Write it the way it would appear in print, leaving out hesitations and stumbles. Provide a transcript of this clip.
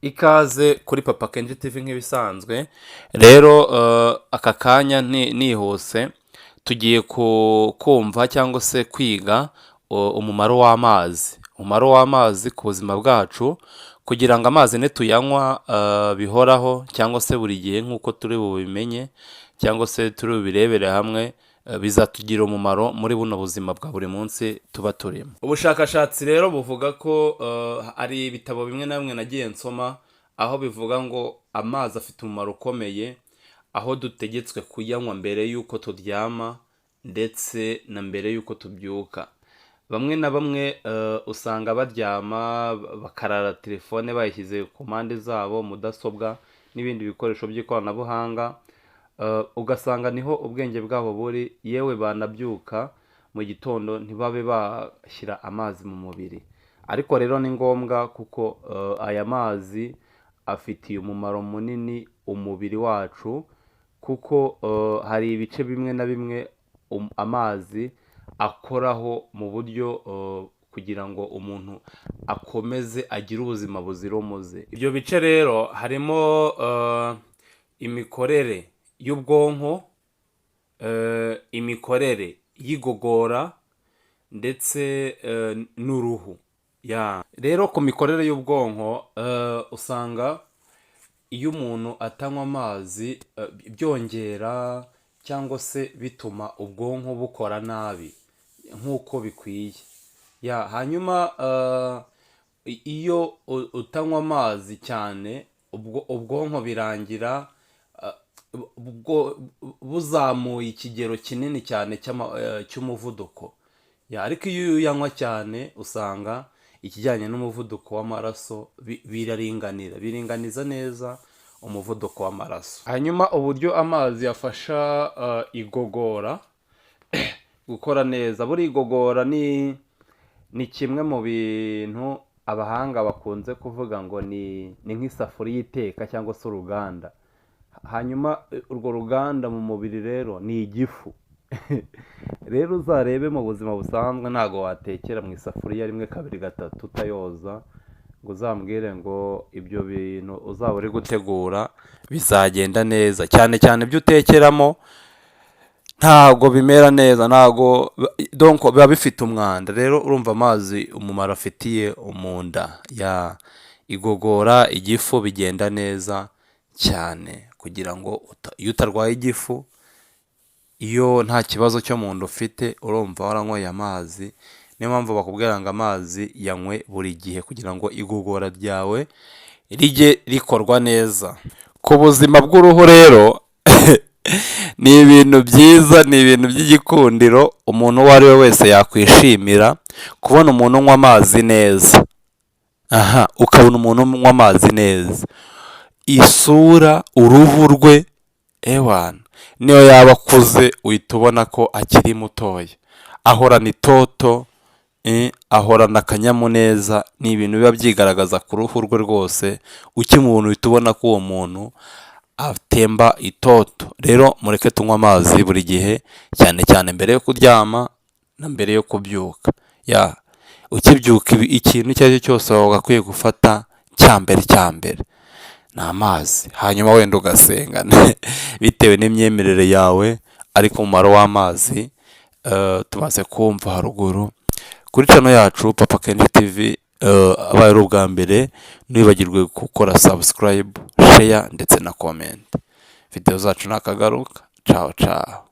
Ikaze kuri Papa Kenji TV nk'ibisanzwe. Rero aka kanya nihuse tugiye kumva cyangwa se kwiga umumaro w'amazi. Umumaro w'amazi ku buzima bwacu, kugira ngo amazi nituyanywa bihoraho cyangwa se buri gihe nk'uko turi bubimenye cyangwa se turi bubirebere hamwe, bizatugira umumaro muri buno buzima bwa buri munsi tuba turimo. Ubushakashatsi rero buvuga ko hari ibitabo bimwe na bimwe nagiye nsoma aho bivuga ngo amazi afite umumaro ukomeye, aho dutegetswe kuyanywa mbere y'uko turyama ndetse na mbere y'uko tubyuka. Bamwe na bamwe usanga baryama bakarara telefone bayishyize ku mpande zabo, mudasobwa n'ibindi bikoresho by'ikoranabuhanga, ugasanga niho ubwenge bwabo buri, yewe banabyuka mu gitondo ntibabe bashyira amazi mu mubiri. Ariko rero ni ngombwa kuko aya mazi afitiye umumaro munini umubiri wacu, kuko hari ibice bimwe na bimwe amazi akoraho mu buryo kugira ngo umuntu akomeze agire ubuzima buzira umuze. Ibyo bice rero harimo imikorere y'ubwonko, imikorere y'igogora ndetse n'uruhu. Rero ku mikorere y'ubwonko usanga iyo umuntu atanywa amazi byongera cyangwa se bituma ubwonko bukora nabi nk'uko bikwiye. Hanyuma iyo utanywa amazi cyane, ubwonko birangira buzamuye ikigero kinini cyane cy'umuvuduko. Ariko iyo uyanywa cyane usanga ikijyanye n'umuvuduko w'amaraso biringaniza neza umuvuduko w'amaraso. Hanyuma uburyo amazi yafasha igogora gukora neza. Buri igogora ni kimwe mu bintu abahanga bakunze kuvuga ngo ni nk'isafuriya iteka cyangwa se uruganda. Hanyuma urwo ruganda mu mubiri rero ni igifu. Rero uzarebe mu buzima busanzwe ntabwo watekera mu isafuriya rimwe kabiri gatatu utayoza, ngo uzambwire ngo ibyo bintu uzaba uri gutegura bizagenda neza. Cyane cyane ibyo utekeramo ntabwo bimera neza, ntabwo biba bifite umwanda. Rero urumva amazi umumaro afitiye umunda, igogora, igifu bigenda neza cyane, kugira ngo iyo utarwaye igifu, iyo nta kibazo cyo mu nda ufite, urumva waranyweye amazi. Niyo mpamvu bakubwira ngo amazi yanywe buri gihe kugira ngo igogora ryawe rijye rikorwa neza. Ku buzima bw'uruhu rero ni ibintu byiza, ni ibintu by'igikundiro umuntu uwo ari we wese yakwishimira kubona umuntu unywa amazi neza. Ukabona umuntu unywa amazi neza, isura, uruhu rwe, niyo yaba akuze uhita ubona ko akiri mutoya, ahorana itoto, ahorana akanyamuneza. Ni ibintu biba byigaragaza ku ruhu rwe rwose. Ukimubona uhita ubona ko uwo muntu atemba itoto. Rero mureke tunywe amazi buri gihe, cyane cyane mbere yo kuryama na mbere yo kubyuka. Ukibyuka ikintu icyo ari cyo cyose wagakwiye gufata cya mbere ni amazi. Hanyuma wenda ugasenga bitewe n'imyemerere yawe, ariko umumaro w'amazi tumaze kumva haruguru kuri channel yacu Papa Kenji TV. Abaye ari ubwa mbere, ntibibagirwe gukora subscribe, share ndetse na comment. Video zacu nakagaruka. Ciao ciao.